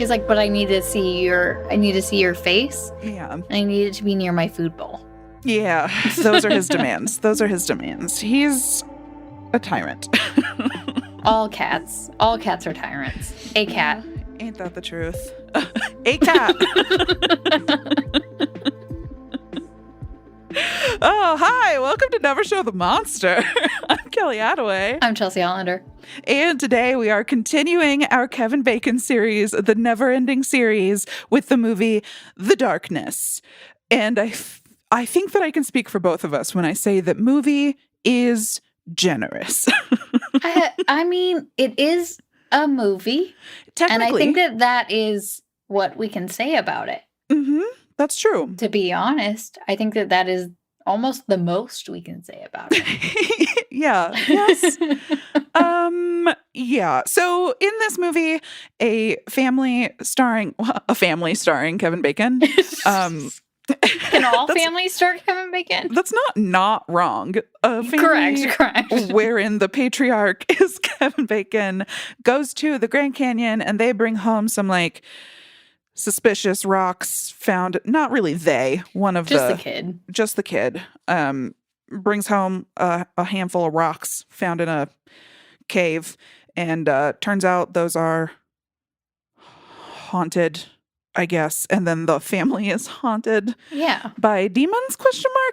He's like, but I need to see your face. Yeah. And I need it to be near my food bowl. Yeah. Those are his demands. He's a tyrant. All cats are tyrants. A cat. Ain't that the truth? A cat. Oh, hi. Welcome to Never Show the Monster. I'm Kelly Attaway. I'm Chelsea Hollander. And today we are continuing our Kevin Bacon series, the never-ending series, with the movie The Darkness. And I think that I can speak for both of us when I say that movie is generous. I mean, it is a movie. Technically. And I think that is what we can say about it. Mm-hmm. That's true. To be honest, I think that is almost the most we can say about it. Yeah. Yes. Yeah. So in this movie, a family starring Kevin Bacon. Can all families star Kevin Bacon? That's not wrong. A family correct. Wherein the patriarch is Kevin Bacon goes to the Grand Canyon and they bring home some suspicious rocks found. Not really just the kid brings home a handful of rocks found in a cave, and turns out those are haunted, I guess, and then the family is haunted by demons, ?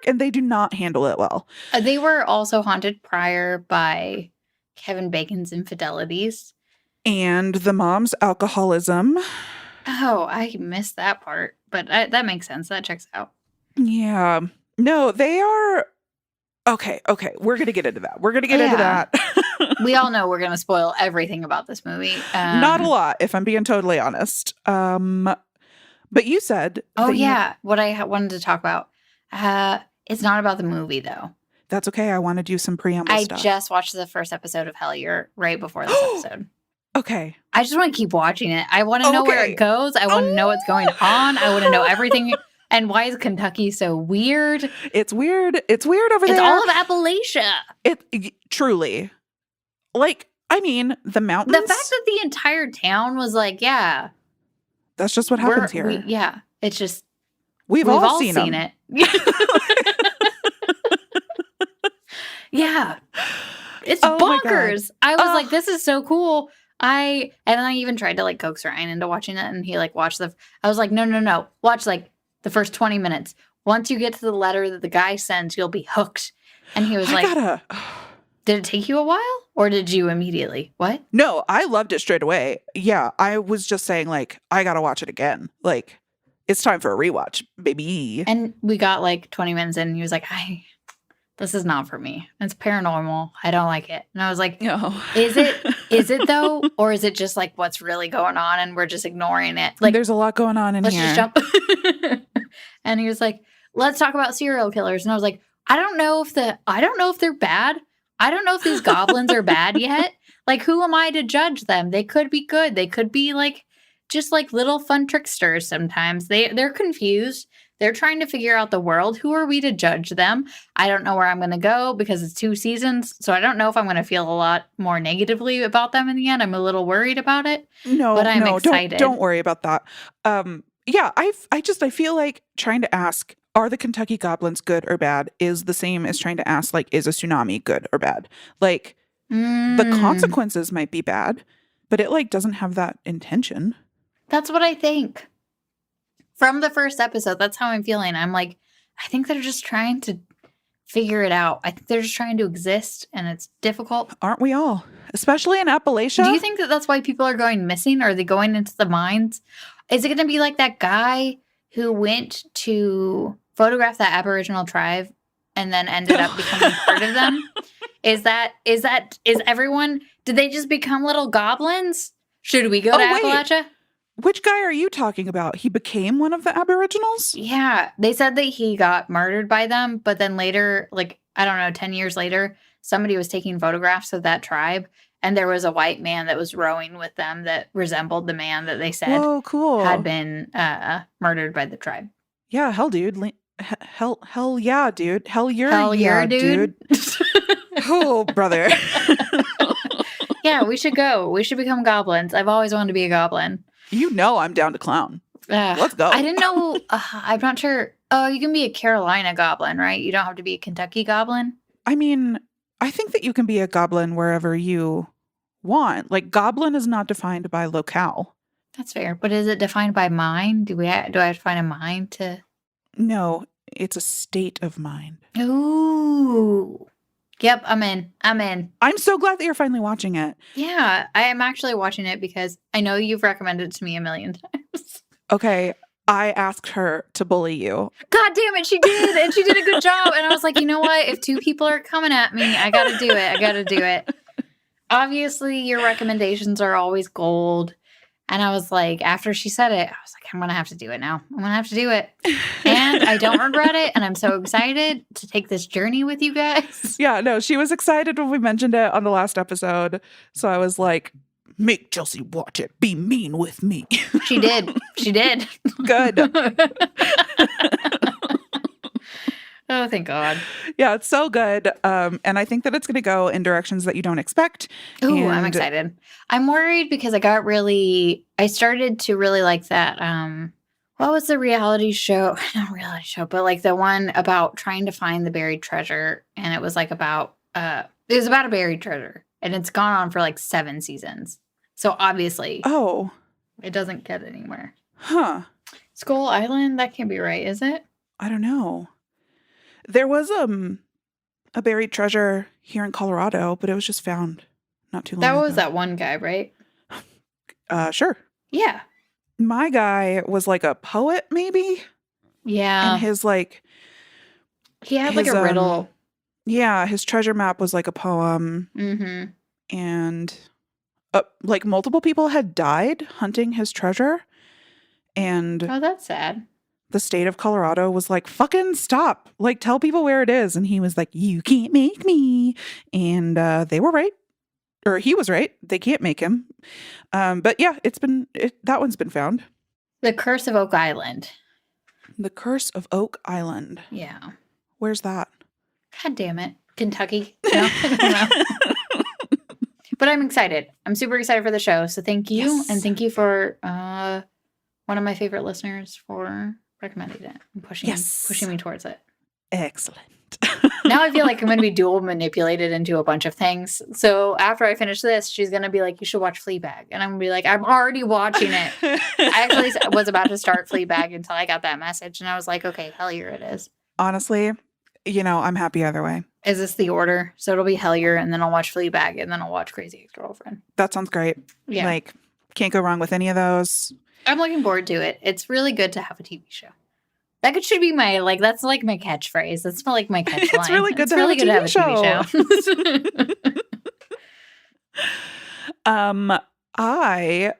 And they do not handle it well. They were also haunted prior by Kevin Bacon's infidelities. And the mom's alcoholism. Oh, I missed that part, but that makes sense. That checks out. Yeah. No, they are... Okay, we're going to get into that. Into that. We all know we're going to spoil everything about this movie. Not a lot, if I'm being totally honest. But you said... what I wanted to talk about. It's not about the movie, though. That's okay. I want to do some preamble stuff. I just watched the first episode of Hellier right before this episode. Okay. I just want to keep watching it. I want to know where it goes. I want to know what's going on. I want to know everything. And why is Kentucky so weird? It's weird. It's weird over there. It's all of Appalachia. It truly. The mountains. The fact that the entire town was that's just what happens here. It's just we've all seen it. Yeah. It's bonkers. I was like, this is so cool. And I even tried to coax Ryan into watching it, and he watched I was like, no. Watch the first 20 minutes. Once you get to the letter that the guy sends, you'll be hooked. And he was did it take you a while? Or did you immediately? What? No, I loved it straight away. Yeah, I was just saying I gotta watch it again. It's time for a rewatch, baby. And we got 20 minutes in, and he was like, this is not for me. It's paranormal. I don't like it. And I was like, no. Is it though? Or is it just what's really going on and we're just ignoring it? There's a lot going on in here. Let's just jump. And he was like, let's talk about serial killers. And I was like, I don't know if they're bad. I don't know if these goblins are bad yet. Who am I to judge them? They could be good. They could be just little fun tricksters sometimes. They're confused. They're trying to figure out the world. Who are we to judge them? I don't know where I'm going to go because it's 2 seasons. So I don't know if I'm going to feel a lot more negatively about them in the end. I'm a little worried about it. No, but I'm excited. Don't worry about that. I feel like trying to ask, are the Kentucky goblins good or bad is the same as trying to ask, is a tsunami good or bad? The consequences might be bad, but it doesn't have that intention. That's what I think. From the first episode, that's how I'm feeling. I'm I think they're just trying to figure it out. I think they're just trying to exist, and it's difficult. Aren't we all? Especially in Appalachia? Do you think that that's why people are going missing? Are they going into the mines? Is it going to be like that guy who went to photograph that Aboriginal tribe and then ended up becoming part of them? Is everyone, did they just become little goblins? Should we go to Appalachia? Which guy are you talking about? He became one of the Aboriginals? Yeah. They said that he got murdered by them, but then later, 10 years later, somebody was taking photographs of that tribe, and there was a white man that was rowing with them that resembled the man that they said had been murdered by the tribe. Yeah, hell, dude. Hell yeah, dude. Hell yeah, dude. Oh, brother. Yeah, we should go. We should become goblins. I've always wanted to be a goblin. You know I'm down to clown. Let's go. I didn't know. I'm not sure. Oh, you can be a Carolina goblin, right? You don't have to be a Kentucky goblin. I mean, I think that you can be a goblin wherever you want. Like, goblin is not defined by locale. That's fair. But is it defined by mind? Do I have to find a mind to? No, it's a state of mind. Ooh. Yep, I'm in. I'm so glad that you're finally watching it. Yeah, I am actually watching it because I know you've recommended it to me a million times. Okay, I asked her to bully you. God damn it, she did. And she did a good job. And I was like, you know what? If 2 people are coming at me, I got to do it. Obviously, your recommendations are always gold. And I was like, after she said it, I was like, I'm going to have to do it now. I'm going to have to do it. And I don't regret it. And I'm so excited to take this journey with you guys. Yeah, no, she was excited when we mentioned it on the last episode. So I was like, make Chelsea watch it. Be mean with me. She did. Good. Oh, thank God. Yeah, it's so good. And I think that it's going to go in directions that you don't expect. Ooh, I'm excited. I'm worried because I started to really like that. What was the reality show? Not reality show, but like the one about trying to find the buried treasure. And it was like about a buried treasure. And it's gone on for like 7 seasons. So obviously, it doesn't get anywhere. Huh. Skull Island? That can't be right, is it? I don't know. There was a buried treasure here in Colorado, but it was just found not too long ago. That was that one guy, right? Sure. Yeah. My guy was like a poet, maybe? Yeah. And his like... He had like a riddle. Yeah, his treasure map was like a poem. Mm-hmm. And like multiple people had died hunting his treasure. And... Oh, that's sad. The state of Colorado was like, fucking stop. Like, tell people where it is. And he was like, you can't make me. And they were right. Or he was right. They can't make him. But yeah, that one's been found. The Curse of Oak Island. The Curse of Oak Island. Yeah. Where's that? God damn it. Kentucky. No, I don't know. But I'm excited. I'm super excited for the show. So thank you. Yes. And thank you for one of my favorite listeners for recommending it and pushing me towards it. Excellent. Now I feel like I'm going to be dual manipulated into a bunch of things. So after I finish this, she's going to be like, you should watch Fleabag. And I'm going to be like, I'm already watching it. I actually was about to start Fleabag until I got that message. And I was like, okay, Hellier it is. Honestly, I'm happy either way. Is this the order? So it'll be Hellier, and then I'll watch Fleabag, and then I'll watch Crazy Ex-Girlfriend. That sounds great. Yeah. Like, can't go wrong with any of those. I'm looking forward to it. It's really good to have a TV show. Should be my, that's like my catchphrase. That's not like my catchline. It's really good to have a TV show. I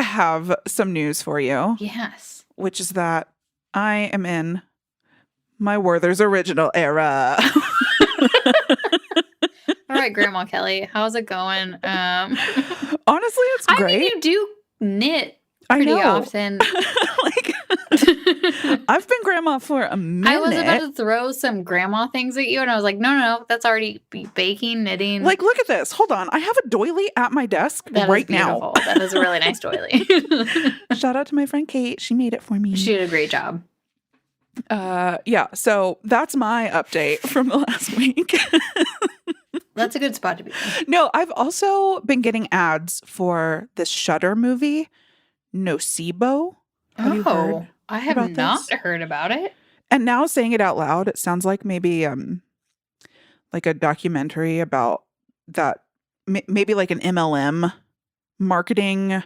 have some news for you. Yes. Which is that I am in my Werther's Original era. All right, Grandma Kelly, how's it going? Honestly, it's great. I mean, you do knit pretty often. I've been grandma for a minute. I was about to throw some grandma things at you, and I was like, no, that's already baking, knitting. Like, look at this. Hold on. I have a doily at my desk right now. That is a really nice doily. Shout out to my friend Kate. She made it for me. She did a great job. Yeah, so that's my update from the last week. That's a good spot to be in. No, I've also been getting ads for this Shudder movie, Nocebo. Have you heard? I have not heard about it. And now saying it out loud, it sounds like maybe like a documentary about that, maybe like an MLM marketing.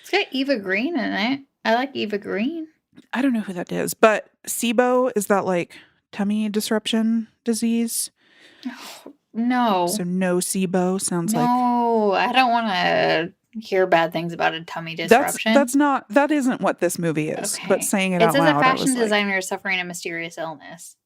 It's got Eva Green in it. I like Eva Green. I don't know who that is, but SIBO, is that like tummy disruption disease? Oh, no. So Nocebo sounds like. No, I don't want to hear bad things about a tummy disruption. That isn't what this movie is. Okay. But saying it out loud, it says a fashion designer is suffering a mysterious illness.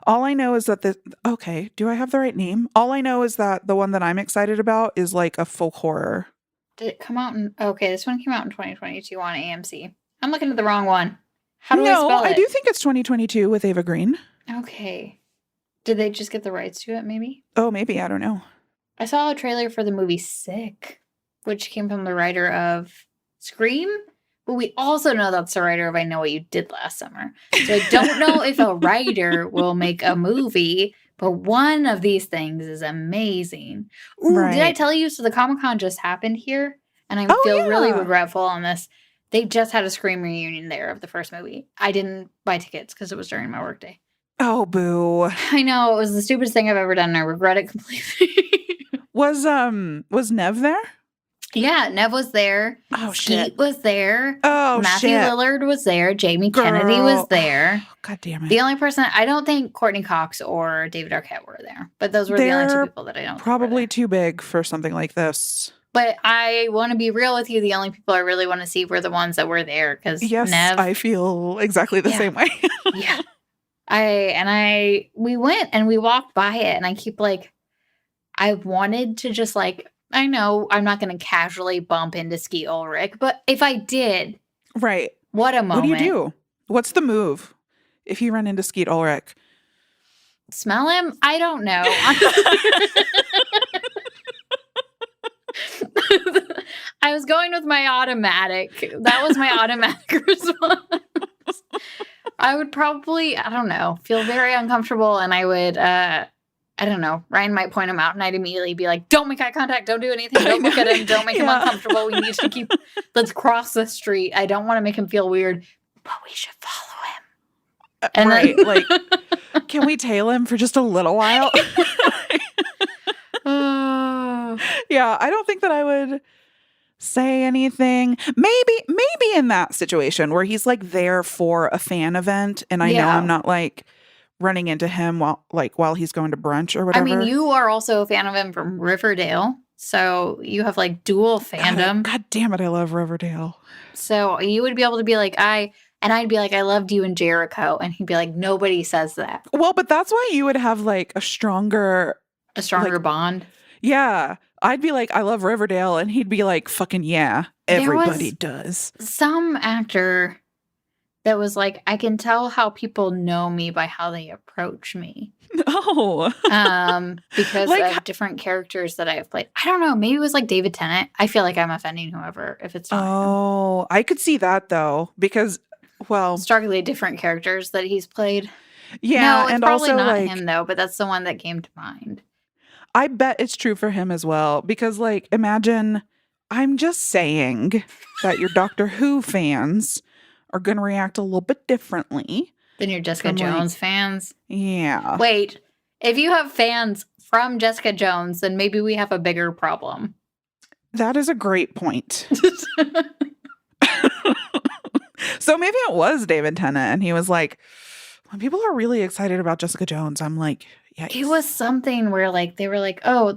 All I know is that okay, do I have the right name? All I know is that the one that I'm excited about is like a folk horror. Did it come out okay, this one came out in 2022 on AMC. I'm looking at the wrong one. How do I spell it? No, I do think it's 2022 with Eva Green. Okay. Did they just get the rights to it, maybe? Oh, maybe. I don't know. I saw a trailer for the movie SIKE, which came from the writer of Scream But we also know that's the writer of I Know What You Did Last Summer. So I don't know if a writer will make a movie, but one of these things is amazing. Ooh, did I tell you? So the Comic-Con just happened here, and I feel really regretful on this. They just had a Scream reunion there of the first movie. I didn't buy tickets because it was during my workday. Oh, boo. I know. It was the stupidest thing I've ever done, and I regret it completely. Was Nev there? Yeah, Nev was there. Oh, Skeet shit. was there. Oh, Matthew Lillard was there. Jamie Kennedy was there. God damn it. The only person, I don't think Courtney Cox or David Arquette were there. But those were the only two people that I don't probably too big for something like this. But I want to be real with you. The only people I really want to see were the ones that were there. Because yes, Nev, I feel exactly the same way. Yeah. We went and we walked by it. And I keep like, I wanted to just like, I know I'm not going to casually bump into Skeet Ulrich, but if I did, right? What a moment! What do you do? What's the move if you run into Skeet Ulrich? Smell him? I don't know. I was going with my automatic. That was my automatic response. I would probably, I don't know, feel very uncomfortable, and I would. I don't know. Ryan might point him out, and I'd immediately be like, don't make eye contact. Don't do anything. Don't look at him. Don't make him uncomfortable. We need to let's cross the street. I don't want to make him feel weird, but we should follow him. And right. Like, can we tail him for just a little while? Yeah, I don't think that I would say anything. Maybe in that situation where he's like there for a fan event, and I know I'm not like running into him while he's going to brunch or whatever. I mean, you are also a fan of him from Riverdale, so you have like dual fandom. God damn it, I love Riverdale. So you would be able to be like, I'd be like, I loved you in Jericho, and he'd be like, nobody says that. Well, but that's why you would have like a stronger like, bond. Yeah, I'd be like, I love Riverdale, and he'd be like, fucking yeah, everybody does. Some actor that was like, I can tell how people know me by how they approach me. Oh. Because like, of different characters that I have played. I don't know. Maybe it was like David Tennant. I feel like I'm offending whoever if it's not him. I could see that though, because, well. Starkly different characters that he's played. Yeah. No, it's and probably also, not like, him though, but that's the one that came to mind. I bet it's true for him as well, because like, imagine, I'm just saying that your Doctor Who fans are going to react a little bit differently than your Jessica Jones fans. Yeah. Wait, if you have fans from Jessica Jones, then maybe we have a bigger problem. That is a great point. So maybe it was David Tennant, and he was like, when people are really excited about Jessica Jones, I'm like, yikes. It was something where like they were like, oh,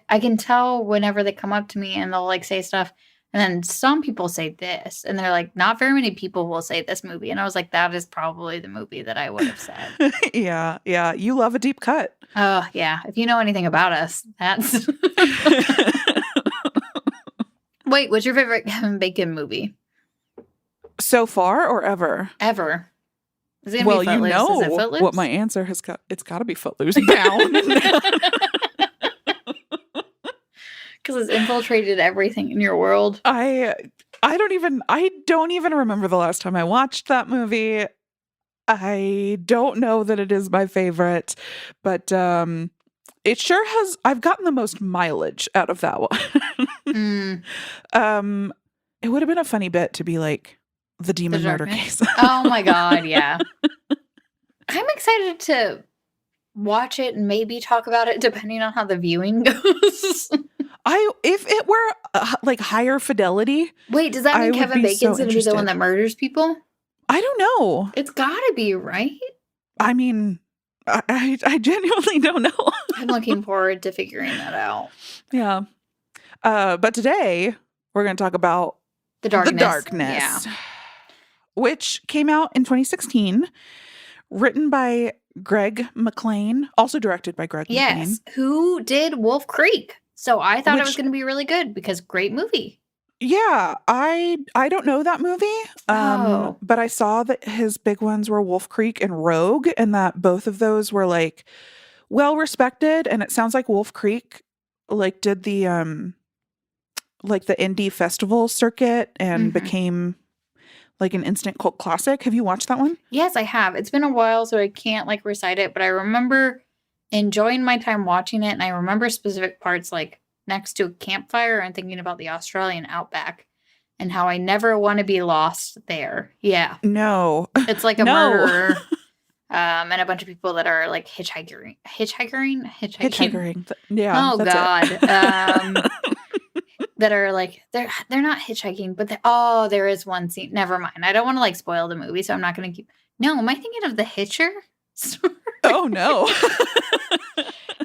I can tell whenever they come up to me and they'll like say stuff. And then some people say this, and they're like, not very many people will say this movie. And I was like, that is probably the movie that I would have said. Yeah. You love a deep cut. Oh, yeah. If you know anything about us, that's... Wait, what's your favorite Kevin Bacon movie? So far or ever? Ever. Is it gonna be Footloose? You know is it Footloose? What my answer has got. It's got to be Footloose now. Because it's infiltrated everything in your world. I don't even remember the last time I watched that movie. I don't know that it is my favorite, but it sure has. I've gotten the most mileage out of that one. It would have been a funny bit to be like the demon murder case. Oh my God, yeah. I'm excited to watch it and maybe talk about it depending on how the viewing goes. If it were like higher fidelity. Wait, does that mean Kevin Bacon's going to be the one that murders people? I don't know. It's got to be, right? I mean, I genuinely don't know. I'm looking forward to figuring that out. Yeah. But today we're going to talk about The Darkness. Yeah. Which came out in 2016, written by Greg McLean, also directed by Greg McLean. Yes, who did Wolf Creek. So I thought it was going to be really good because great movie. Yeah, I don't know that movie, but I saw that his big ones were Wolf Creek and Rogue, and that both of those were like well respected. And it sounds like Wolf Creek like did the like the indie festival circuit and became like an instant cult classic. Have you watched that one? Yes, I have. It's been a while, so I can't like recite it, but I remember enjoying my time watching it, and I remember specific parts like next to a campfire and thinking about the Australian outback and how I never want to be lost there. Yeah. No. It's like a murderer and a bunch of people that are like hitchhikering. Yeah. Oh, God. That are like they're not hitchhiking, but there is one scene. Never mind. I don't want to like spoil the movie, so I'm not going to keep. No, am I thinking of The Hitcher? Oh no.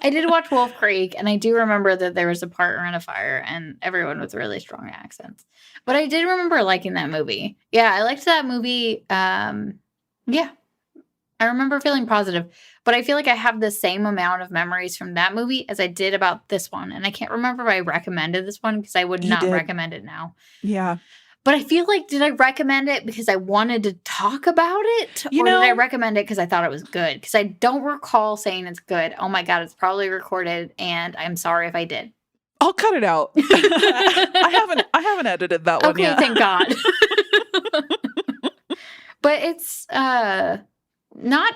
I did watch Wolf Creek, and I do remember that there was a part around a fire, and everyone with really strong accents. But I did remember liking that movie. Yeah, I liked that movie. Yeah, I remember feeling positive. But I feel like I have the same amount of memories from that movie as I did about this one. And I can't remember if I recommended this one because I would not recommend it now. Yeah. But I feel like, did I recommend it because I wanted to talk about it? Or did I recommend it because I thought it was good? Because I don't recall saying it's good. Oh my God, it's probably recorded. And I'm sorry if I did. I'll cut it out. I haven't edited that one yet. Okay, thank God. But it's not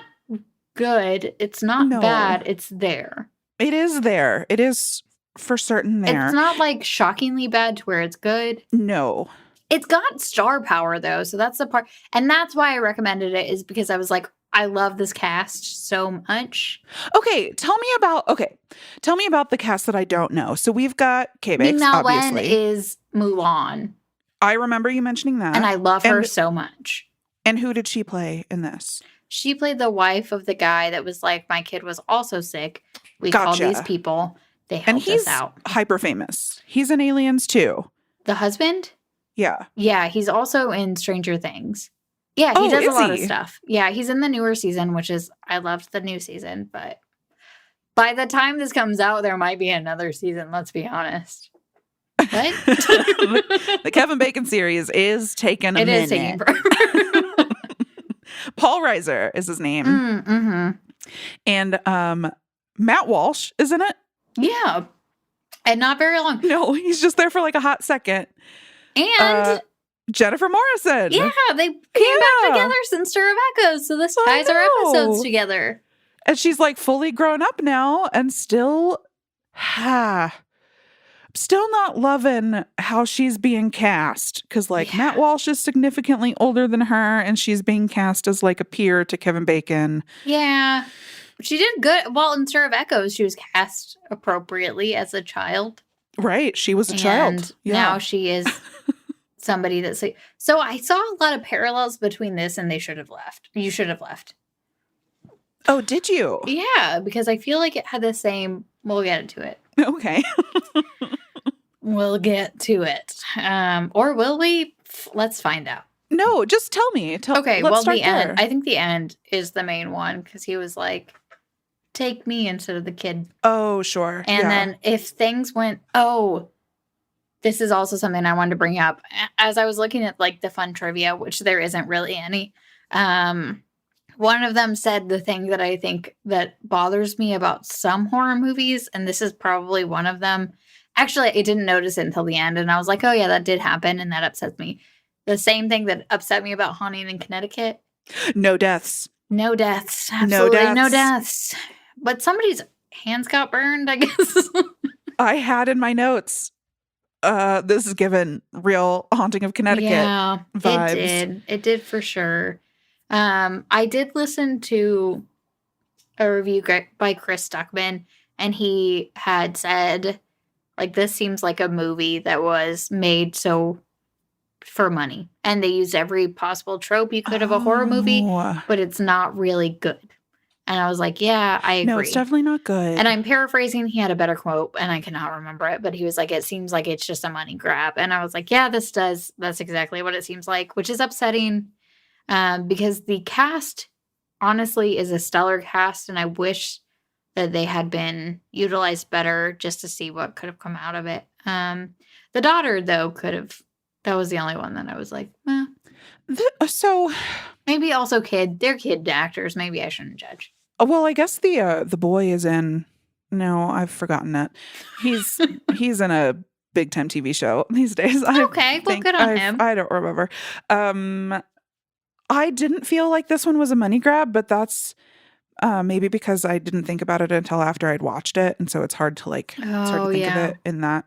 good. It's not bad. It's there. It is there. It is for certain there. It's not like shockingly bad to where it's good. No. It's got star power though. So that's the part. And that's why I recommended it, is because I was like, I love this cast so much. Okay. Tell me about the cast that I don't know. So we've got K-Bakes, obviously. Wen is Mulan. I remember you mentioning that. And I love her so much. And who did she play in this? She played the wife of the guy that was like, my kid was also sick. We called these people. They helped us out. And he's hyper famous. He's in Aliens too. The husband? Yeah. Yeah, he's also in Stranger Things. Yeah, he does a lot of stuff. Yeah, he's in the newer season, which is, I loved the new season. But by the time this comes out, there might be another season, let's be honest. What? The Kevin Bacon series is taking a minute. It is taking forever. Paul Reiser is his name. Mm-hmm. And Matt Walsh is in it. Yeah. And not very long. No, he's just there for like a hot second. And Jennifer Morrison. Yeah, they came back together since Stir of Echoes. So this ties our episodes together. And she's like fully grown up now and still not loving how she's being cast. Because like Matt Walsh is significantly older than her and she's being cast as like a peer to Kevin Bacon. Yeah. She did good. Well, in Stir of Echoes, she was cast appropriately as a child. Right. She was a child. Yeah. Now she is somebody that's like, so I saw a lot of parallels between this and They Should Have Left. You Should Have Left. Oh, did you? Yeah, because I feel like it had the same, we'll get into it. Okay. We'll get to it. Or will we? Let's find out. No, just tell me. Okay, well, the end. I think the end is the main one because he was like, take me instead of the kid. Oh, sure. And then if things went, this is also something I wanted to bring up. As I was looking at like the fun trivia, which there isn't really any, one of them said the thing that I think that bothers me about some horror movies, and this is probably one of them. Actually, I didn't notice it until the end, and I was like, oh yeah, that did happen, and that upsets me. The same thing that upset me about Haunting in Connecticut. No deaths. No deaths. Absolutely no deaths. But somebody's hands got burned, I guess. I had in my notes, this is given real Haunting of Connecticut vibes. It did for sure. I did listen to a review by Chris Stuckman, and he had said, like, this seems like a movie that was made for money. And they used every possible trope you could of a horror movie, but it's not really good. And I was like, yeah, I agree. No, it's definitely not good. And I'm paraphrasing. He had a better quote, and I cannot remember it. But he was like, it seems like it's just a money grab. And I was like, yeah, this does. That's exactly what it seems like, which is upsetting because the cast, honestly, is a stellar cast. And I wish that they had been utilized better just to see what could have come out of it. The daughter, though, could have. That was the only one that I was like, eh. So maybe also they're kid actors. Maybe I shouldn't judge. Well, I guess the boy is in. No, I've forgotten it. He's in a big time TV show these days. Okay, well, good on him. I don't remember. I didn't feel like this one was a money grab, but that's maybe because I didn't think about it until after I'd watched it, and so it's hard to think of it in that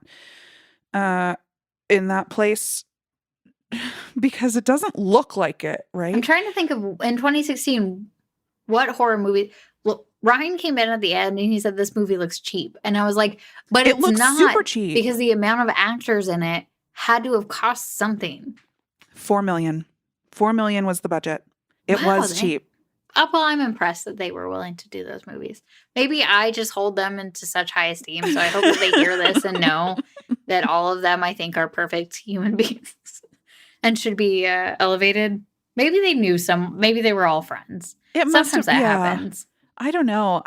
place because it doesn't look like it, right? I'm trying to think of in 2016 what horror movie. Look, Ryan came in at the end and he said this movie looks cheap, and I was like, but it looks not super cheap because the amount of actors in it had to have cost something. $4 million. $4 million was the budget. It was cheap. Well, I'm impressed that they were willing to do those movies. Maybe I just hold them into such high esteem, so I hope that they hear this and know that all of them, I think, are perfect human beings and should be elevated. Maybe they knew maybe they were all friends. Sometimes that happens. I don't know.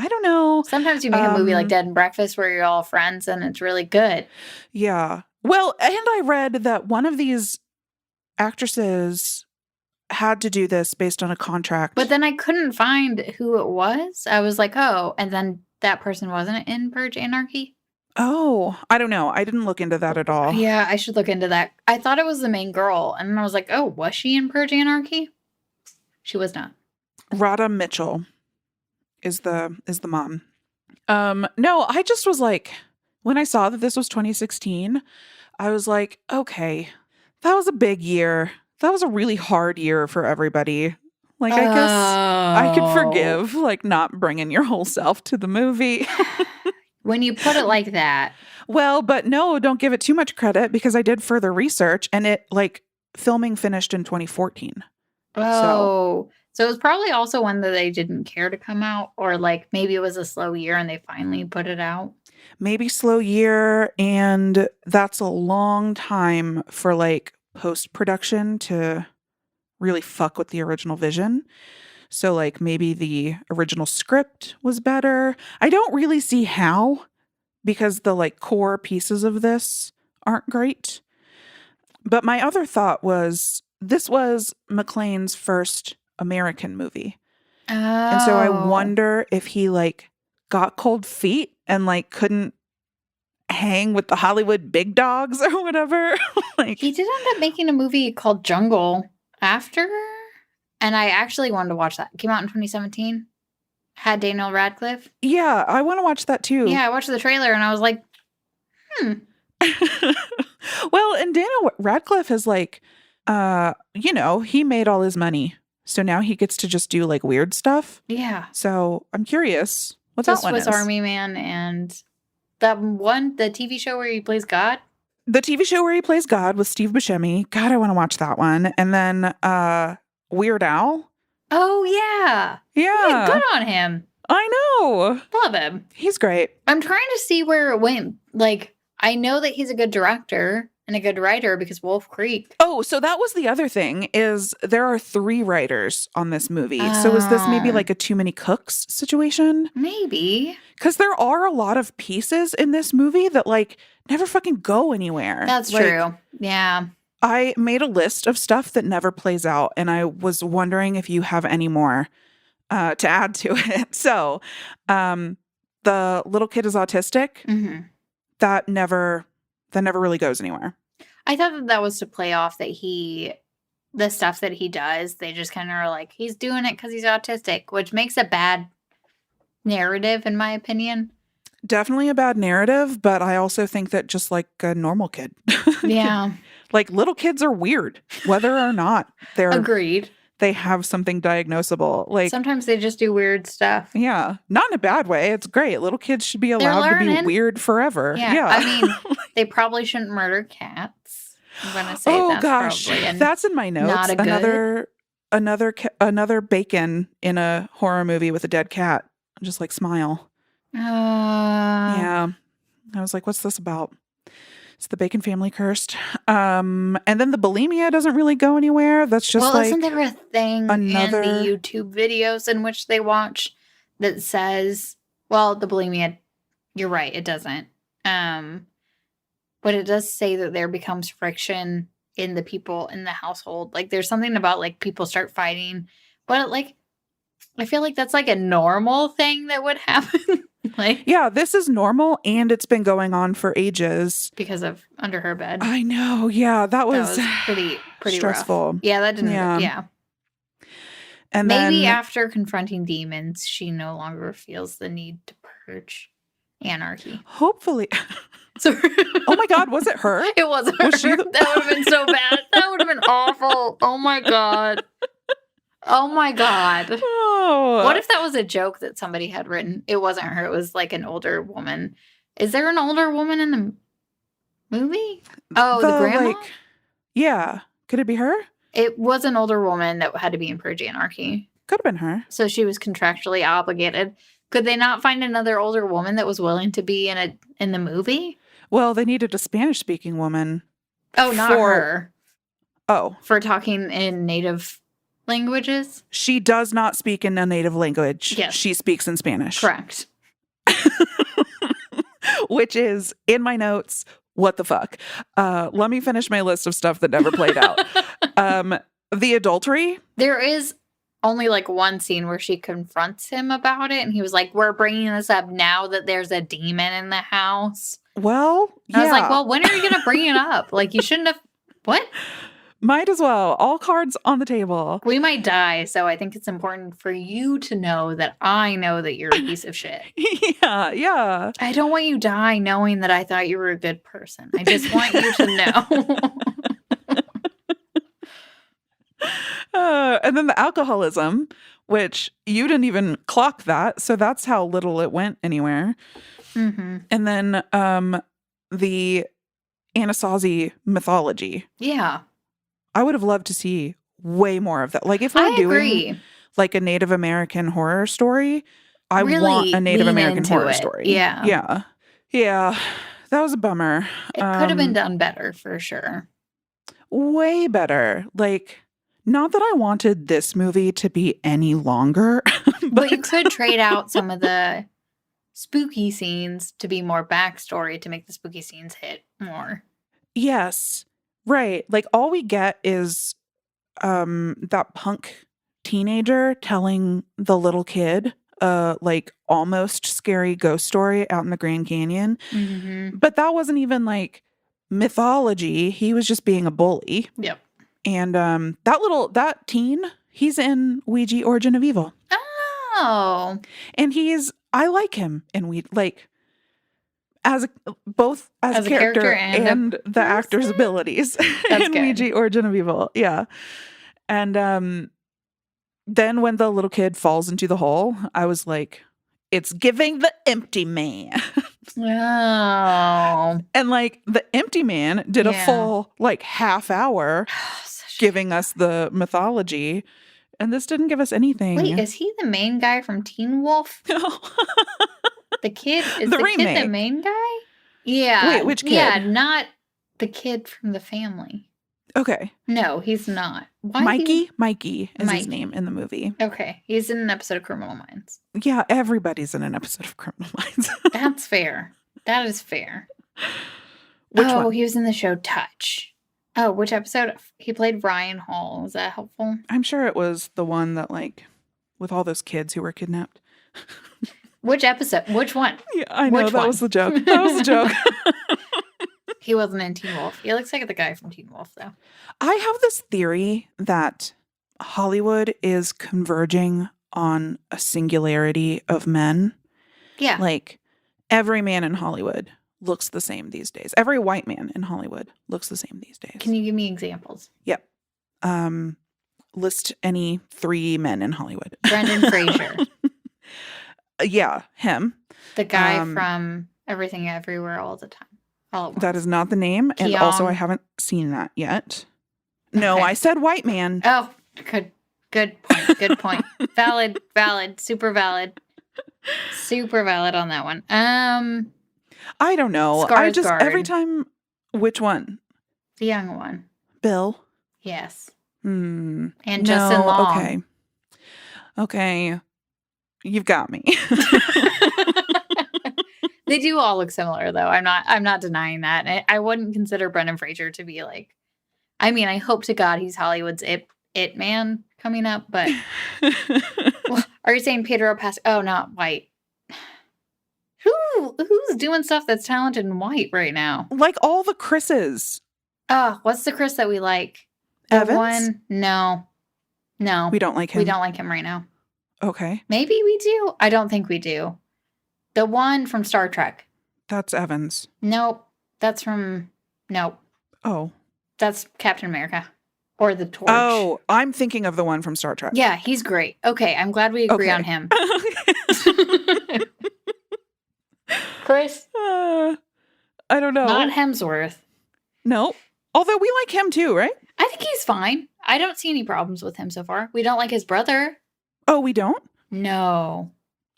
Sometimes you make a movie like Dead and Breakfast where you're all friends and it's really good. Yeah. Well, and I read that one of these actresses had to do this based on a contract. But then I couldn't find who it was. I was like, oh, and then that person wasn't in Purge Anarchy? Oh, I don't know. I didn't look into that at all. Yeah, I should look into that. I thought it was the main girl. And then I was like, oh, was she in Purge Anarchy? She was not. Radha Mitchell is the mom. No, I just was like, when I saw that this was 2016, I was like, okay, that was a big year. That was a really hard year for everybody. Like, I guess I could forgive, like, not bringing your whole self to the movie. When you put it like that. Well, but no, don't give it too much credit because I did further research and it, like, filming finished in 2014. Oh. So it was probably also one that they didn't care to come out, or, like, maybe it was a slow year and they finally put it out. Maybe slow year, and that's a long time for, like, post-production to really fuck with the original vision. So, like, maybe the original script was better. I don't really see how, because the, like, core pieces of this aren't great. But my other thought was, this was McClane's first American movie. Oh. And so I wonder if he, like, got cold feet and, like, couldn't hang with the Hollywood big dogs or whatever. Like, he did end up making a movie called Jungle after, and I actually wanted to watch that. It came out in 2017. Had Daniel Radcliffe. Yeah, I want to watch that too. Yeah, I watched the trailer and I was like, Well, and Daniel Radcliffe is like, he made all his money. So now he gets to just do, like, weird stuff. Yeah. So I'm curious what the that one is. Swiss Army Man and the TV show where he plays God. The TV show where he plays God with Steve Buscemi. God, I want to watch that one. And then Weird Al. Oh, yeah. Yeah. Good on him. I know. Love him. He's great. I'm trying to see where it went. Like, I know that he's a good director and a good writer because Wolf Creek. Oh, so that was the other thing, is there are 3 writers on this movie. So is this maybe like a too many cooks situation? Maybe. Because there are a lot of pieces in this movie that, like, never fucking go anywhere. That's like, true. Yeah. I made a list of stuff that never plays out, and I was wondering if you have any more to add to it. So the little kid is autistic. Mm-hmm. That never really goes anywhere. I thought that was to play off that the stuff that he does, they just kind of are like, he's doing it because he's autistic, which makes a bad narrative, in my opinion. Definitely a bad narrative, but I also think that just like a normal kid. Yeah. Like, little kids are weird, whether or not they're... Agreed. They have something diagnosable. Like, sometimes they just do weird stuff. Yeah. Not in a bad way. It's great. Little kids should be allowed to be weird forever. Yeah. I mean, they probably shouldn't murder cats. I'm going to say that's in my notes. Another bacon in a horror movie with a dead cat. Just like smile. Yeah. I was like, what's this about? Is the Bacon family cursed? And then the bulimia doesn't really go anywhere. That's just isn't there a thing in the YouTube videos in which they watch that says, well, the bulimia, you're right, it doesn't. But it does say that there becomes friction in the people in the household. Like, there's something about, like, people start fighting. But, like, I feel like that's, like, a normal thing that would happen. Like, yeah, this is normal, and it's been going on for ages. Because of Under Her Bed. I know, yeah, that was pretty stressful. Rough. Yeah, that didn't, yeah. And maybe then after confronting demons, she no longer feels the need to purge anarchy. hopefully. So, oh my God, was it her? It wasn't her. That would have been so bad. That would have been awful. Oh my God. Oh my God. Oh. What if that was a joke that somebody had written? It wasn't her. It was like an older woman. Is there an older woman in the movie? Oh, the grandma? Yeah. Could it be her? It was an older woman that had to be in Purge Anarchy. Could have been her. So she was contractually obligated. Could they not find another older woman that was willing to be in the movie? Well, they needed a Spanish-speaking woman. Oh, not her. Oh. For talking in native languages? She does not speak in a native language. Yes. She speaks in Spanish. Correct. Which is, in my notes, what the fuck? Let me finish my list of stuff that never played out. The adultery. There is only like one scene where she confronts him about it. And he was like, we're bringing this up now that there's a demon in the house. Well, I was like, well, when are you going to bring it up? Like, you shouldn't have. What? Might as well. All cards on the table. We might die. So I think it's important for you to know that I know that you're a piece of shit. Yeah. I don't want you to die knowing that I thought you were a good person. I just want you to know. And then the alcoholism, which you didn't even clock that. So that's how little it went anywhere. Mm-hmm. And then the Anasazi mythology. Yeah. I would have loved to see way more of that. Like if we're doing like a Native American horror story, I really want a Native American horror story. Yeah. Yeah. That was a bummer. It could have been done better for sure. Way better. Like, not that I wanted this movie to be any longer. But you could trade out some of the spooky scenes to be more backstory to make the spooky scenes hit more. Yes. Right. Like all we get is that punk teenager telling the little kid like almost scary ghost story out in the Grand Canyon. Mm-hmm. But that wasn't even like mythology. He was just being a bully. Yep. And that teen, he's in Ouija Origin of Evil. Oh. And I like him in both as a character and the actor's abilities in Ouija Origin of Evil. Yeah. And then when the little kid falls into the hole, I was like, it's giving the empty man. Oh. And like the empty man did a full like half hour giving us the mythology. And this didn't give us anything. Wait, is he the main guy from Teen Wolf? No. The kid is the kid the main guy? Yeah. Wait, which kid? Yeah, not the kid from the family. Okay. No, he's not. Why Mikey is his name in the movie. Okay. He's in an episode of Criminal Minds. Yeah, everybody's in an episode of Criminal Minds. That's fair. That is fair. Which one? He was in the show Touch. Oh, which episode? He played Ryan Hall. Was that helpful? I'm sure it was the one that like with all those kids who were kidnapped. Which episode? Which one? Yeah, I know. That was the joke. That was the joke. He wasn't in Teen Wolf. He looks like the guy from Teen Wolf, though. I have this theory that Hollywood is converging on a singularity of men. Yeah. Like every man in Hollywood looks the same these days. Every white man in Hollywood looks the same these days. Can you give me examples? Yep. List any 3 men in Hollywood. Brendan Fraser. Yeah, him. The guy from Everything Everywhere All the Time. All at once. That is not the name. And also I haven't seen that yet. No, I said white man. Oh, good point. Good point. Valid. Super valid. Super valid on that one. I don't know. Every time, which one? The young one. Bill? Yes. And Justin Long. Okay. You've got me. They do all look similar, though. I'm not denying that. I wouldn't consider Brendan Fraser to be like. I mean, I hope to God he's Hollywood's it man coming up. But well, are you saying Pedro Pascal? Oh, not white. Who's doing stuff that's talented and white right now? Like all the Chris's. Oh, what's the Chris that we like? Evans? No. No. We don't like him? We don't like him right now. Okay. Maybe we do. I don't think we do. The one from Star Trek. That's Evans. Nope. That's from... Nope. Oh. That's Captain America. Or the Torch. Oh, I'm thinking of the one from Star Trek. Yeah, he's great. Okay, I'm glad we agree on him. Chris? I don't know. Not Hemsworth. No. Although we like him too, right? I think he's fine. I don't see any problems with him so far. We don't like his brother. Oh, we don't? No.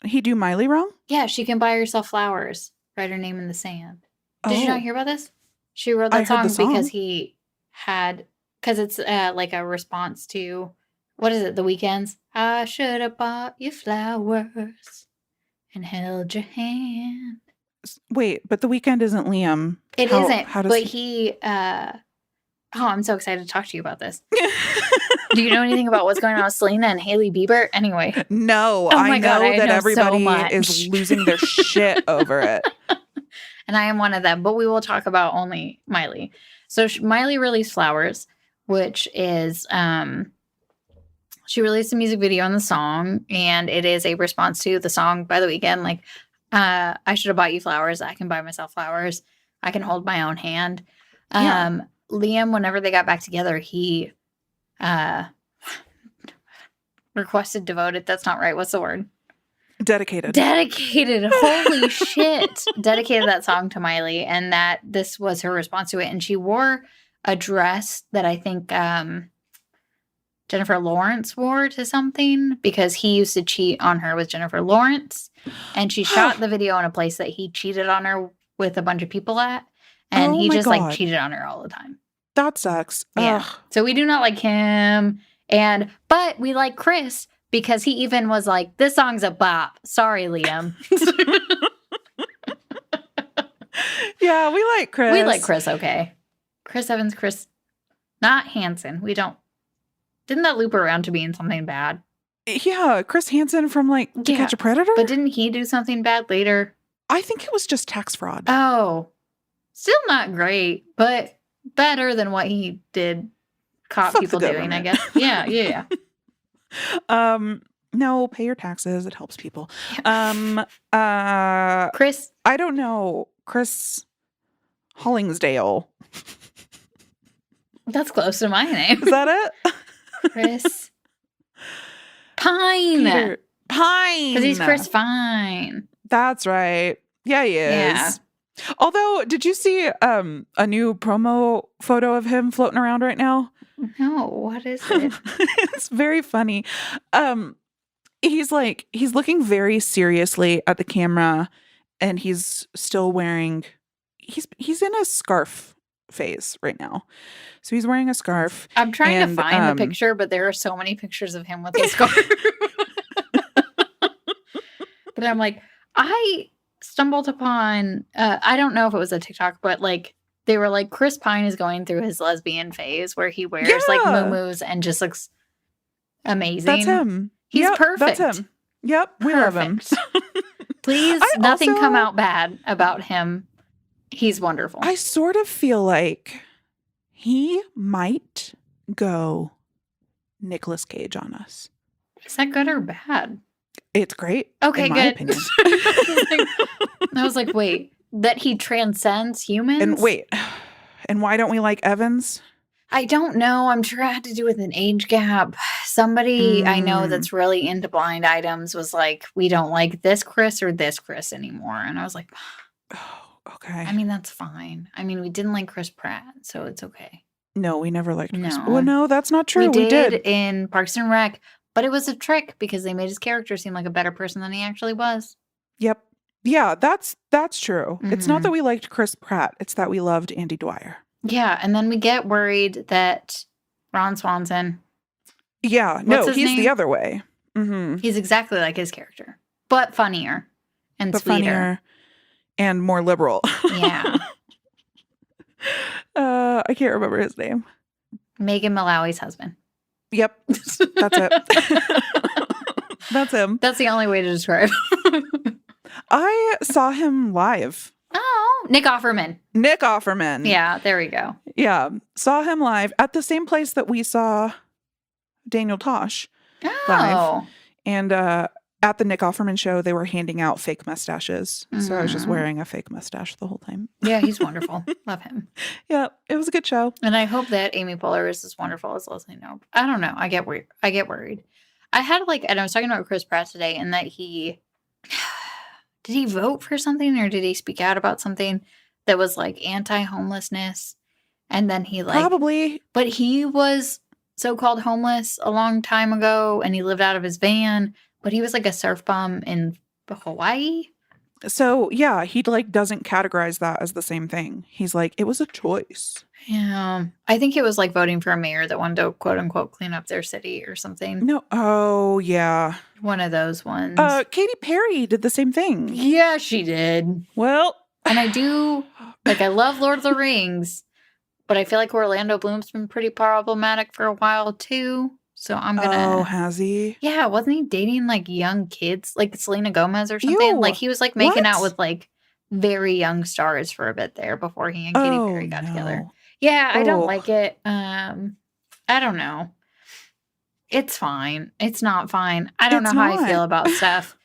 He do Miley wrong? Yeah, she can buy herself flowers. Write her name in the sand. Did you not hear about this? She wrote that song because he had... Because it's like a response to... What is it? The Weeknd's? I should have bought you flowers and held your hand. Wait, but The Weeknd isn't Liam. It isn't. How does he... Oh, I'm so excited to talk to you about this. Do you know anything about what's going on with Selena and Hailey Bieber? Anyway. No, I know that everybody is losing their shit over it. And I am one of them, but we will talk about only Miley. So Miley released Flowers, which is, she released a music video on the song, and it is a response to the song by The Weeknd. Like, I should have bought you flowers. I can buy myself flowers. I can hold my own hand. Liam, whenever they got back together, he requested devoted. That's not right. What's the word? Dedicated. Holy shit. Dedicated that song to Miley, and that this was her response to it. And she wore a dress that I think Jennifer Lawrence wore to something because he used to cheat on her with Jennifer Lawrence. And she shot the video in a place that he cheated on her with a bunch of people at. And he just like cheated on her all the time. That sucks. Yeah. Ugh. So we do not like him. But we like Chris because he even was like, this song's a bop. Sorry, Liam. Yeah, we like Chris. We like Chris, okay. Chris Evans, not Hansen. We don't. Didn't that loop around to being something bad? Yeah, Chris Hansen from To Catch a Predator? But didn't he do something bad later? I think it was just tax fraud. Oh. Still not great, but better than what he did caught people doing, I guess. Yeah. No, pay your taxes. It helps people. Yeah. Chris? I don't know. Chris Hollingsdale. That's close to my name. Is that it? Chris Pine. Pine. Because he's Chris Fine. That's right. Yeah, he is. Yeah. Although, did you see a new promo photo of him floating around right now? No, what is it? It's very funny. He's looking very seriously at the camera, and he's still wearing. He's in a scarf phase right now, so he's wearing a scarf. I'm trying to find the picture, but there are so many pictures of him with a scarf. But I'm like, I stumbled upon, I don't know if it was a TikTok, but they were like, Chris Pine is going through his lesbian phase where he wears muumuus and just looks amazing. That's him. He's perfect. That's him. Yep. We love him. Please, nothing come out bad about him. He's wonderful. I sort of feel like he might go Nicolas Cage on us. Is that good or bad? It's great. Okay, in my good. opinion. I was like, wait, that he transcends humans? And why don't we like Evans? I don't know. I'm sure it had to do with an age gap. Somebody I know that's really into blind items was like, we don't like this Chris or this Chris anymore. And I was like, oh, okay. I mean, that's fine. I mean, we didn't like Chris Pratt, so it's okay. No, we never liked Chris. No. Well, no, that's not true. We did in Parks and Rec, but it was a trick because they made his character seem like a better person than he actually was. Yep. Yeah, that's true. Mm-hmm. It's not that we liked Chris Pratt. It's that we loved Andy Dwyer. Yeah, and then we get worried that Ron Swanson. Yeah, no, he's name? The other way. Mm-hmm. He's exactly like his character, but funnier and sweeter. Funnier and more liberal. Yeah. I can't remember his name. Megan Mullally husband. Yep. That's it. That's him. That's the only way to describe him. I saw him live. Oh, Nick Offerman. Yeah, there we go. Yeah. Saw him live at the same place that we saw Daniel Tosh live. Oh. And at the Nick Offerman show, they were handing out fake mustaches. So I was just wearing a fake mustache the whole time. Yeah, he's wonderful. Love him. Yeah, it was a good show. And I hope that Amy Poehler is as wonderful as Leslie Knope. I don't know. I get worried. I had and I was talking about Chris Pratt today, and that did he vote for something, or did he speak out about something that was like anti-homelessness? And then he probably, but he was so-called homeless a long time ago, and he lived out of his van, but he was like a surf bum in Hawaii. So yeah, he doesn't categorize that as the same thing. He's like, it was a choice. Yeah. I think it was like voting for a mayor that wanted to quote unquote clean up their city or something. No. Oh yeah. One of those ones. Katy Perry did the same thing. Yeah, she did. Well, and I do I love Lord of the Rings, but I feel like Orlando Bloom's been pretty problematic for a while too. So I'm gonna. Oh, has he? Yeah, wasn't he dating like young kids, like Selena Gomez or something? Ew, like he was like making out with like very young stars for a bit there before he and Katy Perry got together. Yeah, I don't like it. I don't know. It's fine. It's not fine. I don't know how I feel about stuff.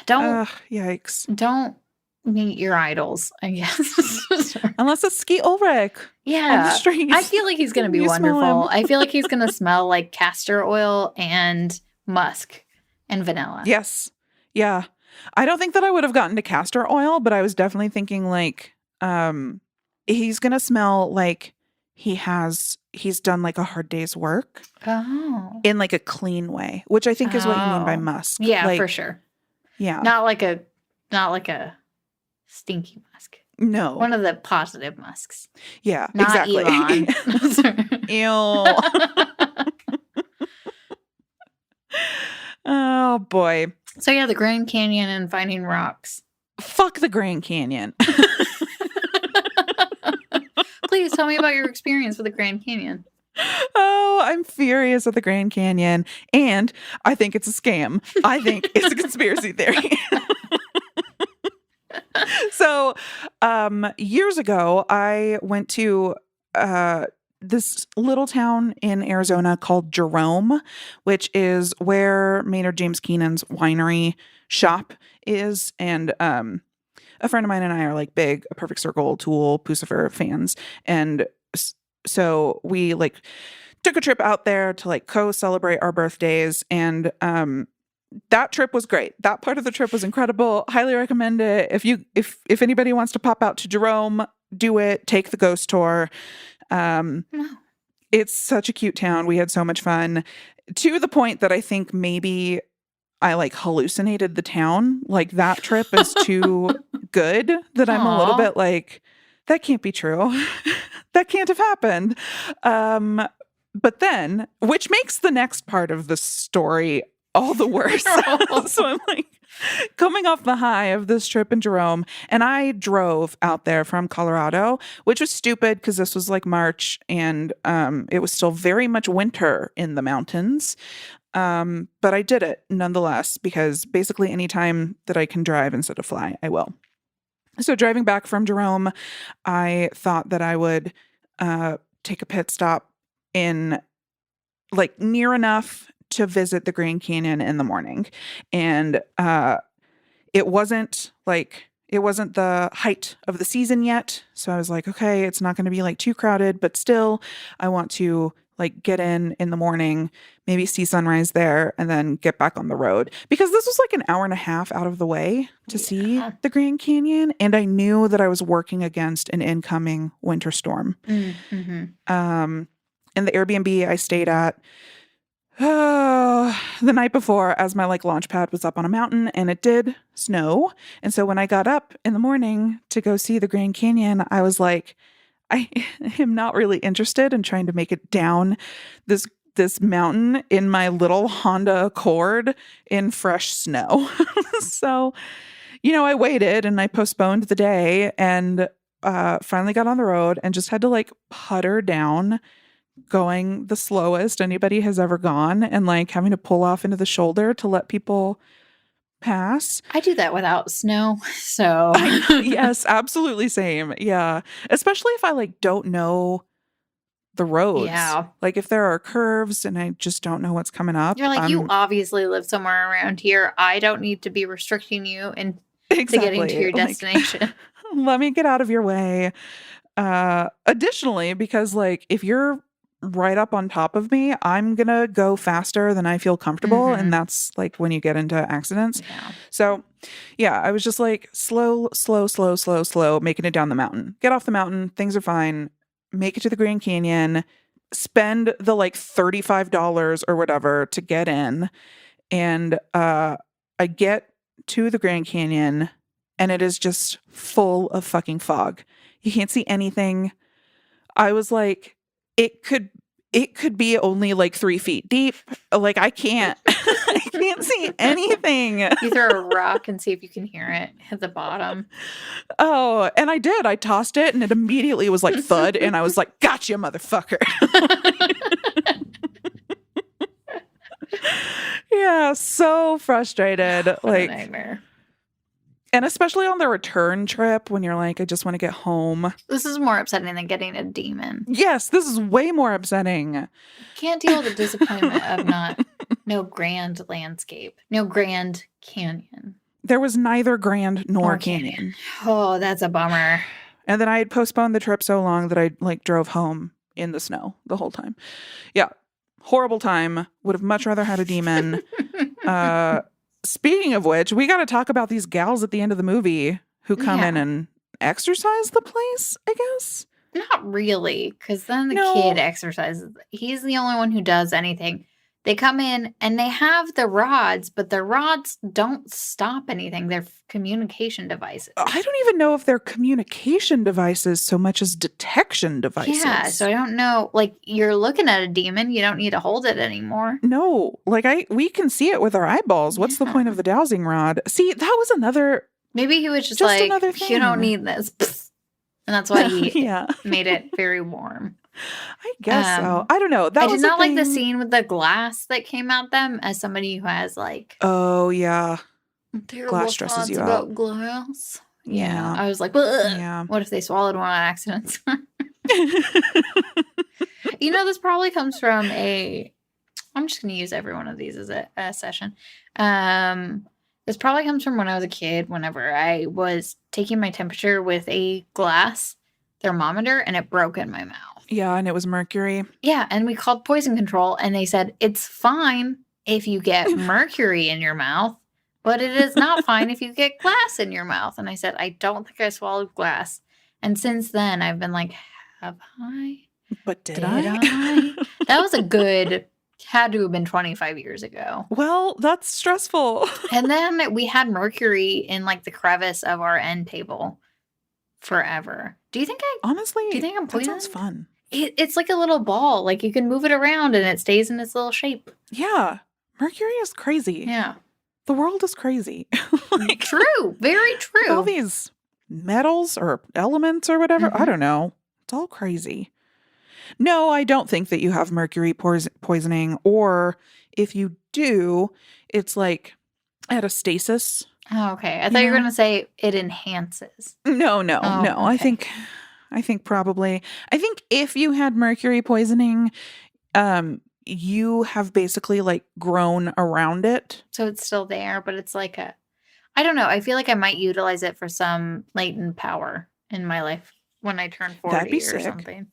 Yikes. Don't meet your idols, I guess. Unless it's Skeet Ulrich. Yeah. On the streets. I feel like he's going to be wonderful. I feel like he's going to smell like castor oil and musk and vanilla. Yes. Yeah. I don't think that I would have gotten to castor oil, but I was definitely thinking like he's going to smell like he's done like a hard day's work. Oh. In like a clean way, which I think is what you mean by musk. Yeah, like, for sure. Yeah. Not like a stinky musk. No. One of the positive musks. Yeah, not exactly. Ew. Oh, boy. So, yeah, the Grand Canyon and finding rocks. Fuck the Grand Canyon. Please tell me about your experience with the Grand Canyon. Oh, I'm furious at the Grand Canyon. And I think it's a scam. I think it's a conspiracy theory. So, years ago, I went to this little town in Arizona called Jerome, which is where Maynard James Keenan's winery shop is. And a friend of mine and I are like big A Perfect Circle, Tool, Pucifer fans. And so we like took a trip out there to like co-celebrate our birthdays. And that trip was great. That part of the trip was incredible. Highly recommend it. If anybody wants to pop out to Jerome, do it. Take the ghost tour. It's such a cute town. We had so much fun, to the point that I think maybe I like hallucinated the town. Like that trip is too good that I'm a little bit like, that can't be true. That can't have happened. But then, which makes the next part of the story all the worse. So I'm like coming off the high of this trip in Jerome, and I drove out there from Colorado, which was stupid because this was like March and it was still very much winter in the mountains. But I did it nonetheless, because basically anytime that I can drive instead of fly, I will. So driving back from Jerome, I thought that I would take a pit stop in like near enough to visit the Grand Canyon in the morning. And it wasn't the height of the season yet. So I was like, okay, it's not going to be like too crowded, but still I want to like get in the morning, maybe see sunrise there, and then get back on the road, because this was like an hour and a half out of the way to see the Grand Canyon. And I knew that I was working against an incoming winter storm. Mm-hmm. And the Airbnb I stayed at the night before, as my like launch pad was up on a mountain, and it did snow. And so when I got up in the morning to go see the Grand Canyon, I was like, I am not really interested in trying to make it down this mountain in my little Honda Accord in fresh snow. So, I waited and I postponed the day, and finally got on the road and just had to like putter down, going the slowest anybody has ever gone, and like having to pull off into the shoulder to let people pass. I do that without snow, so yes, absolutely same. Yeah, especially if I like don't know the roads. Yeah. Like if there are curves and I just don't know what's coming up. You're like, you obviously live somewhere around here. I don't need to be restricting you to getting to your destination. Let me get out of your way. Additionally, because like if you're right up on top of me, I'm gonna go faster than I feel comfortable. And that's like when you get into accidents. Yeah. So yeah, I was just like slow, making it down the mountain. Get off the mountain, things are fine. Make it to the Grand Canyon, spend the like $35 or whatever to get in. And I get to the Grand Canyon and it is just full of fucking fog. You can't see anything. I was like, it could be only like 3 feet deep. Like I can't see anything. You throw a rock and see if you can hear it at the bottom. Oh, and I did. I tossed it and it immediately was like thud. And I was like, gotcha, motherfucker. Yeah, so frustrated. Like, nightmare. And especially on the return trip when you're like, I just want to get home. This is more upsetting than getting a demon. Yes, this is way more upsetting. Can't deal with the disappointment of no grand landscape, no Grand Canyon. There was neither Grand nor Canyon. Oh, that's a bummer. And then I had postponed the trip so long that I like drove home in the snow the whole time. Yeah. Horrible time. Would have much rather had a demon. Speaking of which, we got to talk about these gals at the end of the movie who come in and exercise the place, I guess. Not really, because then the kid exercises. He's the only one who does anything. They come in and they have the rods, but the rods don't stop anything. They're communication devices. I don't even know if they're communication devices so much as detection devices. Yeah, so I don't know. Like, you're looking at a demon. You don't need to hold it anymore. No, like we can see it with our eyeballs. What's the point of the dowsing rod? See, that was another... Maybe he was just like, you don't need this. And that's why he made it very warm. I guess so. I don't know. I did not like the scene with the glass that came at them as somebody who has like... Oh, yeah. Glass stresses you out. Glass. Yeah. I was like, what if they swallowed one on accident? This probably comes from I'm just going to use every one of these as a session. This probably comes from when I was a kid, whenever I was taking my temperature with a glass thermometer and it broke in my mouth. Yeah, and it was mercury. Yeah, and we called poison control and they said, it's fine if you get mercury in your mouth, but it is not fine if you get glass in your mouth. And I said, I don't think I swallowed glass. And since then, I've been like, have I? But did I? That was had to have been 25 years ago. Well, that's stressful. And then we had mercury in like the crevice of our end table forever. Do you think I'm poisoned? That sounds fun. It's like a little ball. Like you can move it around and it stays in its little shape. Yeah. Mercury is crazy. Yeah. The world is crazy. True. Very true. All these metals or elements or whatever. I don't know. It's all crazy. No, I don't think that you have mercury poisoning. Or if you do, it's like at a stasis. Oh, okay. I thought you were going to say it enhances. No. Okay. I think probably. I think if you had mercury poisoning, you have basically like grown around it. So it's still there, but it's like I don't know. I feel like I might utilize it for some latent power in my life when I turn 40 or something.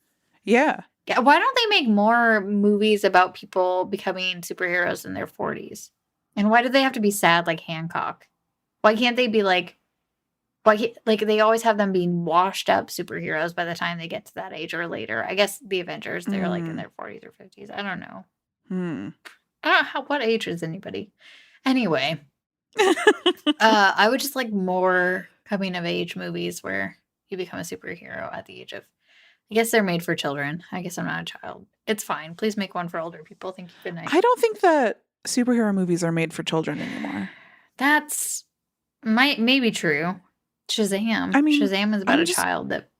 Yeah. Yeah. Why don't they make more movies about people becoming superheroes in their 40s? And why do they have to be sad like Hancock? Why can't they be like they always have them being washed up superheroes by the time they get to that age or later? I guess the Avengers, they're like in their 40s or 50s. I don't know. I don't know what age is anybody. Anyway, I would just like more coming of age movies where you become a superhero at the age of... I guess they're made for children. I guess I'm not a child. It's fine. Please make one for older people. Thank you. Good night. I don't think that superhero movies are made for children anymore. That's maybe true. Shazam. I mean, Shazam is about a child that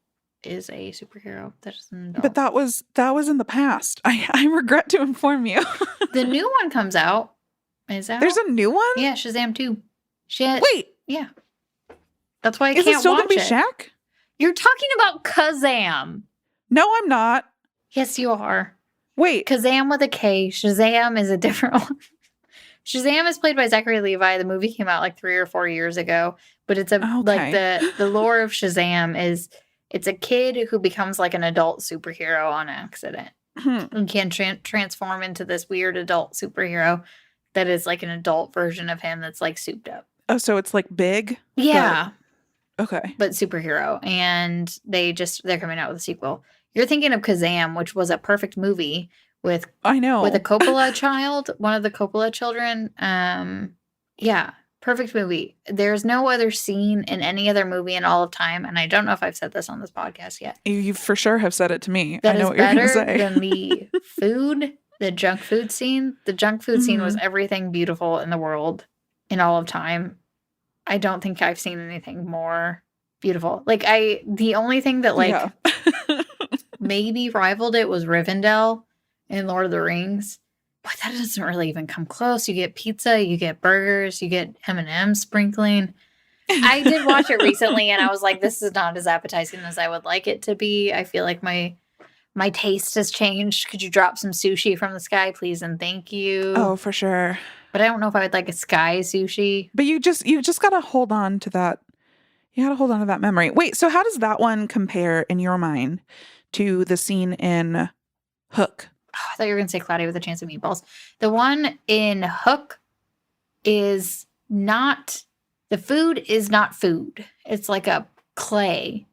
is a superhero. That is an adult. But that was in the past. I regret to inform you. The new one comes out. Is out? There's a new one? Yeah, Shazam 2. Wait. Yeah. That's why I can't watch it. Is it still going to be Shaq? You're talking about Kazam. No, I'm not. Yes, you are. Wait. Kazam with a K. Shazam is a different one. Shazam is played by Zachary Levi. The movie came out like 3 or 4 years ago, but it's like the lore of Shazam is it's a kid who becomes like an adult superhero on accident and can transform into this weird adult superhero that is like an adult version of him that's like souped up. Oh, so it's like big? Yeah. Okay. But superhero. And they're coming out with a sequel. You're thinking of Kazam, which was a perfect movie with a Coppola child, one of the Coppola children. Yeah, perfect movie. There's no other scene in any other movie in all of time, and I don't know if I've said this on this podcast yet. You for sure have said it to me. That I know is what you're going to say. better than the food, the junk food scene. The junk food scene was everything beautiful in the world in all of time. I don't think I've seen anything more beautiful. Like the only thing that maybe rivaled it was Rivendell in Lord of the Rings, but that doesn't really even come close. You get pizza, you get burgers, you get M&M's sprinkling. I did watch it recently, and I was like, this is not as appetizing as I would like it to be. I feel like my taste has changed. Could you drop some sushi from the sky, please, and thank you? Oh, for sure. But I don't know if I would like a sky sushi. But you just got to hold on to that. You got to hold on to that memory. Wait, so how does that one compare in your mind to the scene in Hook? Oh, I thought you were going to say Cloudy with a Chance of Meatballs. The one in Hook is not, the food is not food. It's like a clay.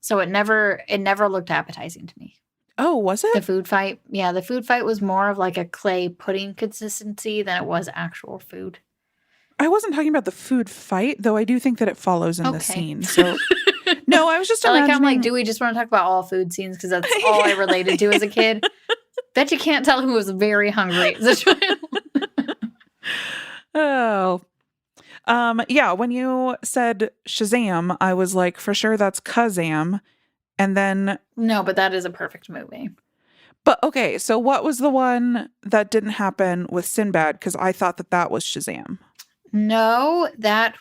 So it never looked appetizing to me. Oh, was it? The food fight. Yeah, the food fight was more of like a clay pudding consistency than it was actual food. I wasn't talking about the food fight, though I do think that it follows in the scene. So no, I was just imagining. I'm like, do we just want to talk about all food scenes? Because that's all I related to as a kid. Bet you can't tell who was very hungry as a child. Oh. Yeah, when you said Shazam, I was like, for sure that's Kazam. And then... No, but that is a perfect movie. But okay, so what was the one that didn't happen with Sinbad? Because I thought that was Shazam. No, that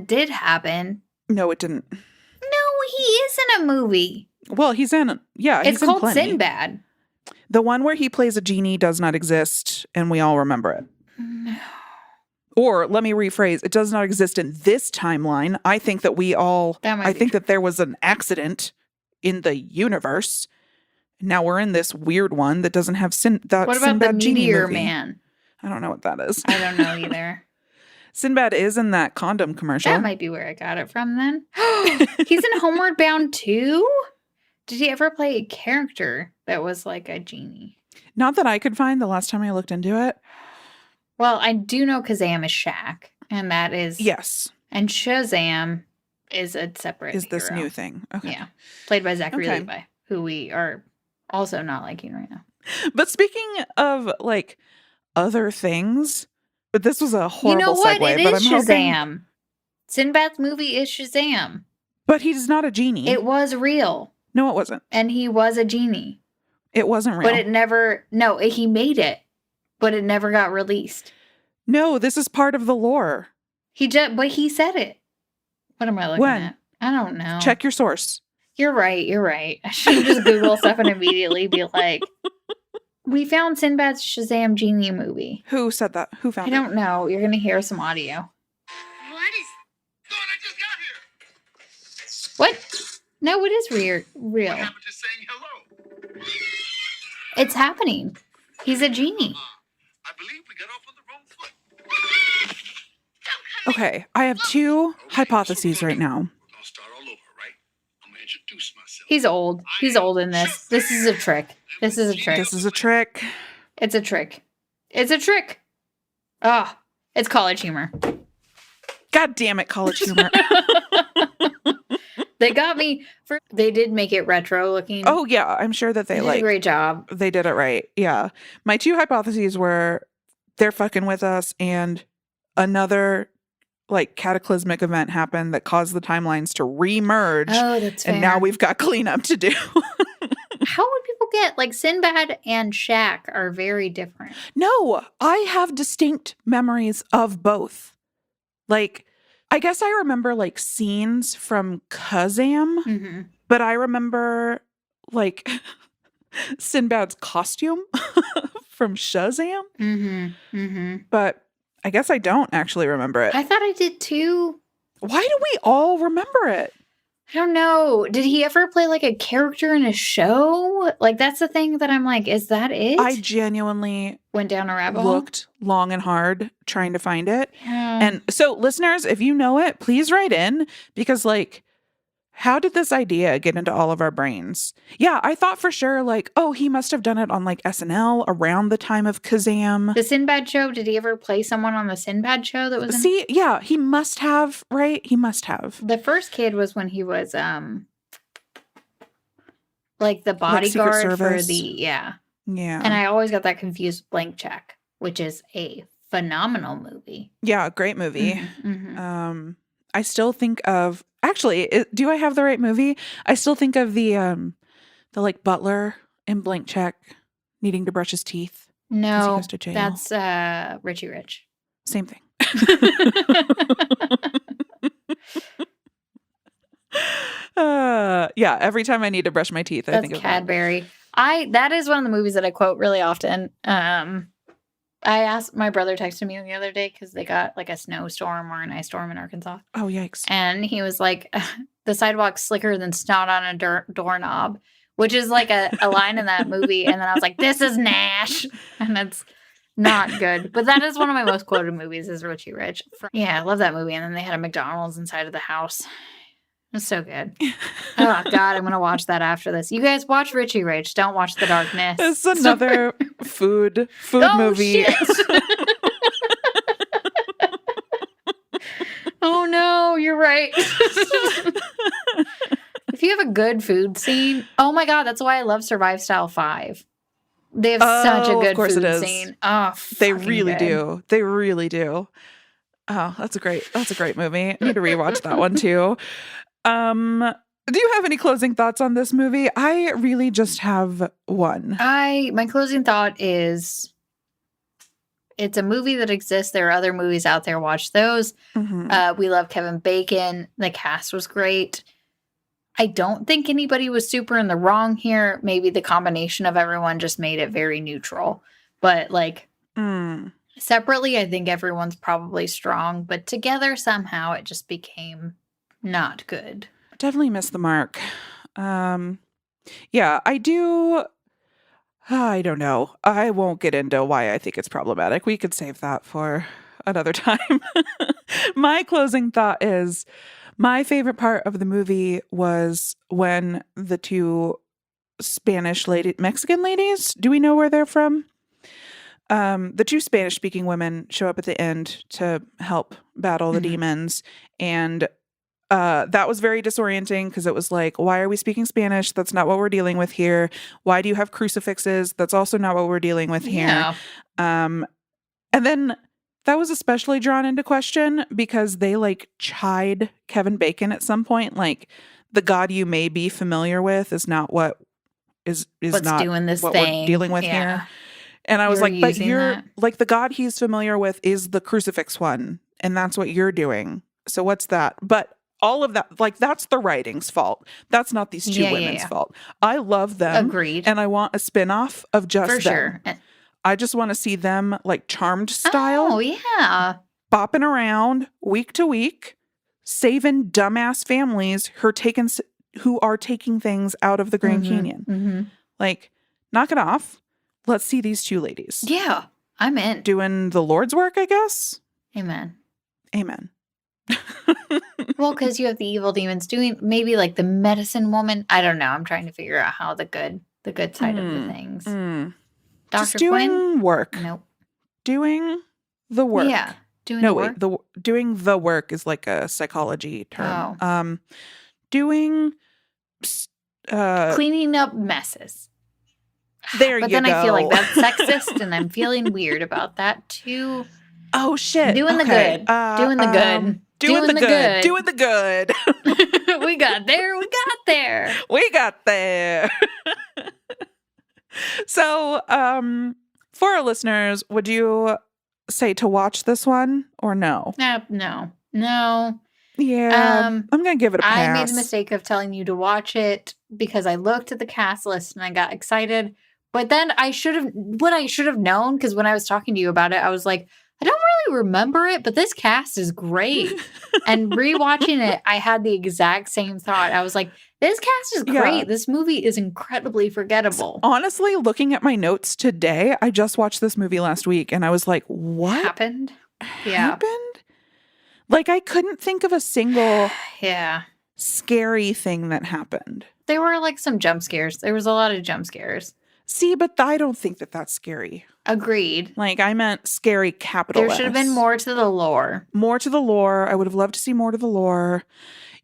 did happen. No, it didn't. No, he is in a movie. Well, he's in, yeah. It's called Sinbad. The one where he plays a genie does not exist, and we all remember it. No. Or let me rephrase, it does not exist in this timeline. I think that that there was an accident in the universe. Now we're in this weird one that doesn't have Sinbad. What about the Meteor Man? I don't know what that is. I don't know either. Sinbad is in that condom commercial. That might be where I got it from then. He's in Homeward Bound too? Did he ever play a character that was like a genie? Not that I could find the last time I looked into it. Well, I do know Kazam is Shaq, and that is... Yes. And Shazam is a separate Is this hero. new thing. Okay. Yeah. Played by Zachary Levi, who we are also not liking right now. But speaking of, like, other things... But this was a horrible segue. It is Shazam. Sinbad's movie is Shazam. But he's not a genie. It was real. No, it wasn't. And he was a genie. It wasn't real. But it never... No, he made it. But it never got released. No, this is part of the lore. But he said it. What am I looking at? I don't know. Check your source. You're right. I should just Google stuff and immediately be like... We found Sinbad's Shazam Genie movie. Who said that? Who found it? I don't know. You're going to hear some audio. What is... God, I just got here. What? No, it is real. What happened to saying hello? It's happening. He's a genie. I believe we got off on the wrong foot. Okay, I have two hypotheses right now. We're going to start all over, right? I'm going to introduce myself. He's old. He's old in this. This is a trick. This is a trick. This is a trick. It's a trick. It's a trick. Oh, it's college humor. God damn it, college humor. They got me for... They did make it retro looking. Oh, yeah. I'm sure that they did a great job. They did it right. Yeah. My two hypotheses were they're fucking with us and another like cataclysmic event happened that caused the timelines to re-merge. Oh, that's fair. And now we've got cleanup to do. How would people get... Like, Sinbad and Shaq are very different. No, I have distinct memories of both. Like, I guess I remember, like, scenes from Kazam, Mm-hmm. but I remember, like, Sinbad's costume from Shazam. But I guess I don't actually remember it. I thought I did too. Why do we all remember it? I don't know. Did he ever play like a character in a show? Like, that's the thing that I'm like, is that it? I genuinely went down a rabbit hole. Looked long and hard trying to find it. Yeah. And so listeners, if you know it, please write in, because like, how did this idea get into all of our brains? Yeah, I thought for sure like, oh, he must have done it on like SNL around the time of Kazam. The Sinbad show, did he ever play someone on the Sinbad show that was in? See, yeah, he must have, right? He must have. The first kid was when he was like the bodyguard for the Yeah. And I always got that confused with Blank Check, which is a phenomenal movie. Yeah, great movie. I still think of, actually, do I have the right movie? I still think of the like butler in Blank Check needing to brush his teeth. No, he goes to jail. That's Richie Rich. Same thing. Yeah, every time I need to brush my teeth, I think of Cadbury. That is one of the movies that I quote really often. I asked, my brother texted me the other day because they got like a snowstorm or an ice storm in Arkansas. Oh, yikes. And he was like, the sidewalk's slicker than snot on a doorknob, which is like a line in that movie. And then I was like, this is Nash. And it's not good. But that is one of my most quoted movies is Richie Rich. Yeah, I love that movie. And then they had a McDonald's inside of the house. It's so good. Oh, God, I'm going to watch that after this. You guys watch Richie Rich. Don't watch The Darkness. It's another food movie. Shit. Oh, no, you're right. If you have a good food scene, oh, my God, that's why I love Survive Style 5. They have such a good food scene. Oh, they really do. They really do. Oh, that's a great movie. I need to rewatch that one too. Do you have any closing thoughts on this movie? I really just have one. My closing thought is it's a movie that exists. There are other movies out there. Watch those. We love Kevin Bacon. The cast was great. I don't think anybody was super in the wrong here. Maybe the combination of everyone just made it very neutral. But like separately, I think everyone's probably strong. But together, somehow, it just became not good. Definitely missed the mark. Yeah, I do. I don't know. I won't get into why I think it's problematic. We could save that for another time. My closing thought is my favorite part of the movie was when the two Mexican ladies, do we know where they're from? The two Spanish-speaking women show up at the end to help battle the demons. And that was very disorienting because it was like, why are we speaking Spanish? That's not what we're dealing with here. Why do you have crucifixes? That's also not what we're dealing with here. Yeah. And then that was especially drawn into question because they like chide Kevin Bacon at some point. Like, the God you may be familiar with is not what is What's not doing this what thing. we're dealing with here. And I was like, but you're like, the God he's familiar with is the crucifix one. And that's what you're doing. So what's that? But all of that, like, that's the writing's fault. That's not these two women's fault. I love them. Agreed. And I want a spinoff of just For them. sure. I just want to see them like Charmed style. Oh, yeah. Bopping around week to week, saving dumbass families who are taking things out of the Grand Canyon. Like, knock it off. Let's see these two ladies. Yeah, I'm in. Doing the Lord's work, I guess. Amen. Well, because you have the evil demons doing maybe like the medicine woman. I don't know. I'm trying to figure out how the good side of the things. Just Dr. doing Quinn? work. Nope. Doing the work. Yeah. Doing the work. Doing the work is like a psychology term. Oh. Doing cleaning up messes. There you go. But then I feel like that's sexist, and I'm feeling weird about that too. Oh shit! Doing the good. Doing the good. Doing the good. Doing the good. We got there. We got there. We got there. So, for our listeners, would you say to watch this one or no? No. Yeah, I'm going to give it a pass. I made the mistake of telling you to watch it because I looked at the cast list and I got excited. But then I should have known, because when I was talking to you about it, I was like, I don't really remember it, but this cast is great. And rewatching it, I had the exact same thought. I was like, this cast is great. This movie is incredibly forgettable. Honestly, looking at my notes today, I just watched this movie last week and I was like, what happened? Like, I couldn't think of a single scary thing that happened. There were like some jump scares. There was a lot of jump scares. See, but I don't think that that's scary. Agreed. Like, I meant scary capital There should have been more to the lore. More to the lore. I would have loved to see more to the lore.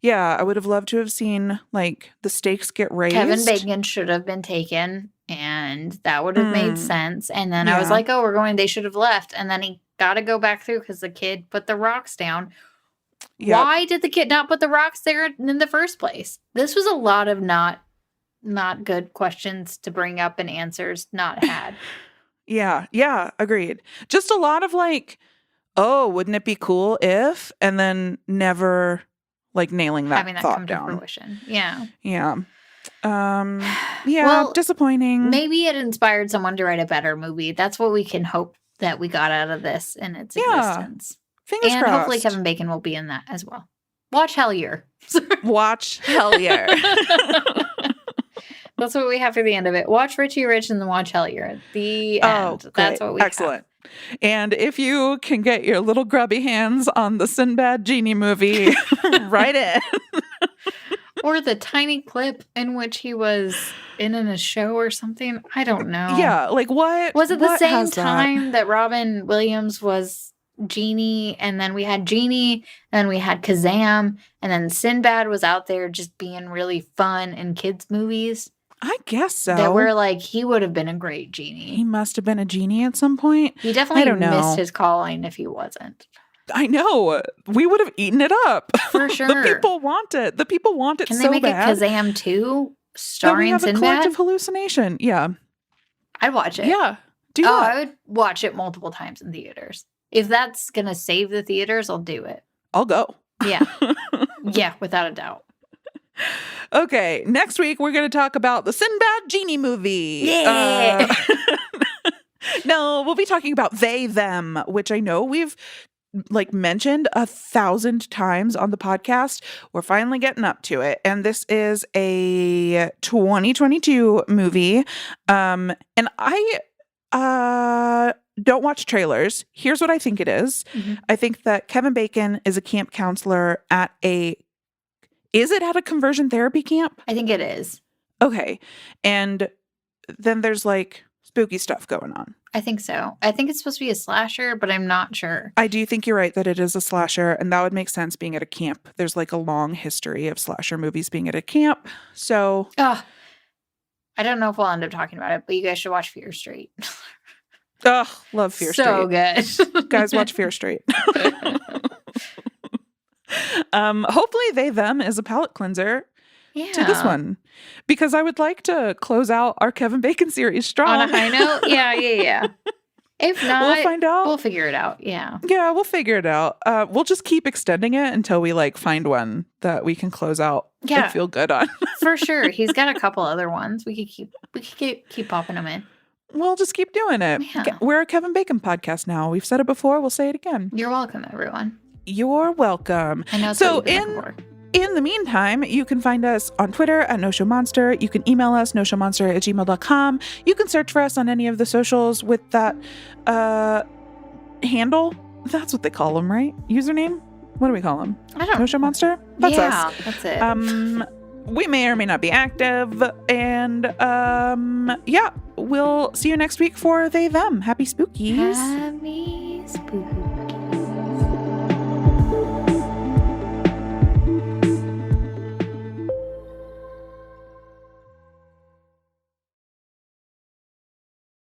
Yeah, I would have loved to have seen, like, the stakes get raised. Kevin Bacon should have been taken, and that would have made sense. And then I was like, oh, they should have left. And then he got to go back through because the kid put the rocks down. Yep. Why did the kid not put the rocks there in the first place? This was a lot of not good questions to bring up and answers not had. Yeah, agreed. Just a lot of like, oh, wouldn't it be cool if, and then never like nailing that, having that thought come down. To fruition. Yeah. Well, disappointing. Maybe it inspired someone to write a better movie. That's what we can hope that we got out of this in its existence. Fingers crossed. Hopefully Kevin Bacon will be in that as well. Watch Hellier. Watch Hellier. That's what we have for the end of it. Watch Richie Rich and then watch Hellier at the end. Great. That's what we Excellent. Have. And if you can get your little grubby hands on the Sinbad Genie movie, write in. Or the tiny clip in which he was in a show or something. I don't know. Yeah, like what? Was it the same time that Robin Williams was Genie, and then we had Genie, and then we had Kazam, and then Sinbad was out there just being really fun in kids' movies? I guess so. That we're like, he would have been a great genie. He must have been a genie at some point. He definitely missed his calling if he wasn't. I know. We would have eaten it up. For sure. The people want it. The people want it so bad. Can they make a Kazam 2 starring Sinbad? We have a collective hallucination. Yeah. I'd watch it. Yeah. Do that. I would watch it multiple times in theaters. If that's going to save the theaters, I'll do it. I'll go. Yeah. Yeah, without a doubt. Okay, next week we're going to talk about the Sinbad Genie movie. Yeah. No, we'll be talking about They, Them, which I know we've like mentioned 1,000 times on the podcast. We're finally getting up to it. And this is a 2022 movie. And I don't watch trailers. Here's what I think it is. Mm-hmm. I think that Kevin Bacon is a camp counselor at is it at a conversion therapy camp? I think it is. Okay. And then there's like spooky stuff going on. I think so. I think it's supposed to be a slasher, but I'm not sure. I do think you're right that it is a slasher, and that would make sense being at a camp. There's like a long history of slasher movies being at a camp. So I don't know if we'll end up talking about it, but you guys should watch Fear Street. Love Fear Street. So good. Guys, watch Fear Street. Hopefully They, Them is a palate cleanser to this one, because I would like to close out our Kevin Bacon series strong. On a high note? Yeah. If not, we'll find out. We'll figure it out. Yeah, we'll figure it out. We'll just keep extending it until we like find one that we can close out and feel good on. For sure. He's got a couple other ones. We could keep popping them in. We'll just keep doing it. Yeah. We're a Kevin Bacon podcast now. We've said it before. We'll say it again. You're welcome, everyone. You're welcome. I know. So in the meantime, you can find us on Twitter at NoShowMonster. You can email us, noshowmonster@gmail.com. You can search for us on any of the socials with that handle. That's what they call them, right? Username? What do we call them? I don't know. NoShowMonster? That's us. That's it. We may or may not be active. And we'll see you next week for They, Them. Happy spookies. Happy spookies.